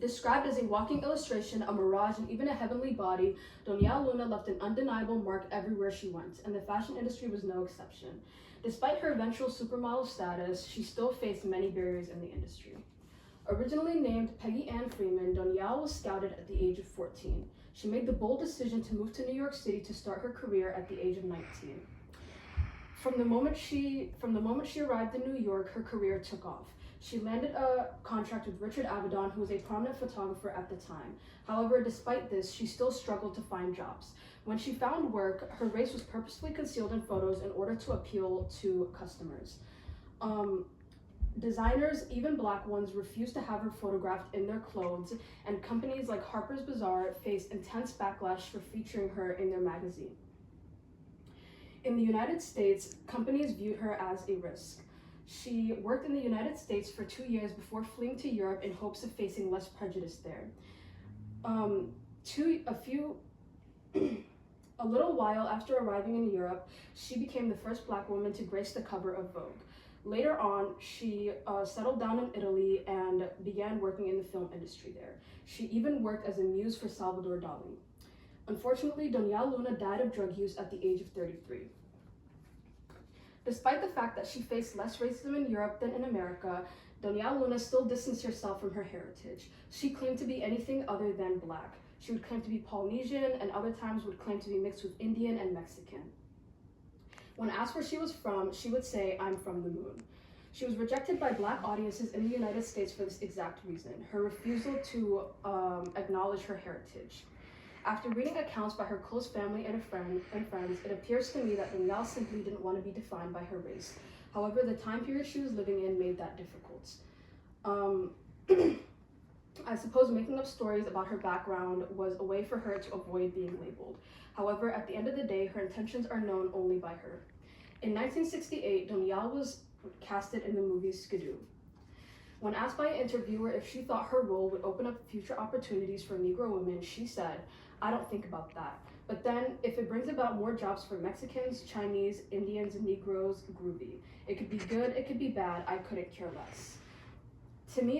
Described as a walking illustration, a mirage, and even a heavenly body, Donyale Luna left an undeniable mark everywhere she went, and the fashion industry was no exception. Despite her eventual supermodel status, she still faced many barriers in the industry. Originally named Peggy Ann Freeman, Donyale was scouted at the age of 14. She made the bold decision to move to New York City to start her career at the age of 19. From the moment she arrived in New York, her career took off. She landed a contract with Richard Avedon, who was a prominent photographer at the time. However, despite this, she still struggled to find jobs. When she found work, her race was purposefully concealed in photos in order to appeal to customers. Designers, even black ones, refused to have her photographed in their clothes, and companies like Harper's Bazaar faced intense backlash for featuring her in their magazine. In the United States, companies viewed her as a risk. She worked in the United States for 2 years before fleeing to Europe in hopes of facing less prejudice there. A little while after arriving in Europe, she became the first black woman to grace the cover of Vogue. Later on, she settled down in Italy and began working in the film industry there. She even worked as a muse for Salvador Dali. Unfortunately, Donyale Luna died of drug use at the age of 33. Despite the fact that she faced less racism in Europe than in America, Donyale Luna still distanced herself from her heritage. She claimed to be anything other than black. She would claim to be Polynesian, and other times would claim to be mixed with Indian and Mexican. When asked where she was from, she would say, "I'm from the moon." She was rejected by black audiences in the United States for this exact reason, her refusal to acknowledge her heritage. After reading accounts by her close family and friends, it appears to me that Donyale simply didn't want to be defined by her race. However, the time period she was living in made that difficult. I suppose making up stories about her background was a way for her to avoid being labeled. However, at the end of the day, her intentions are known only by her. In 1968, Donyale was casted in the movie Skidoo. When asked by an interviewer if she thought her role would open up future opportunities for Negro women, she said, "I don't think about that. But then, if it brings about more jobs for Mexicans, Chinese, Indians, and Negroes, groovy. It could be good, it could be bad, I couldn't care less." To me,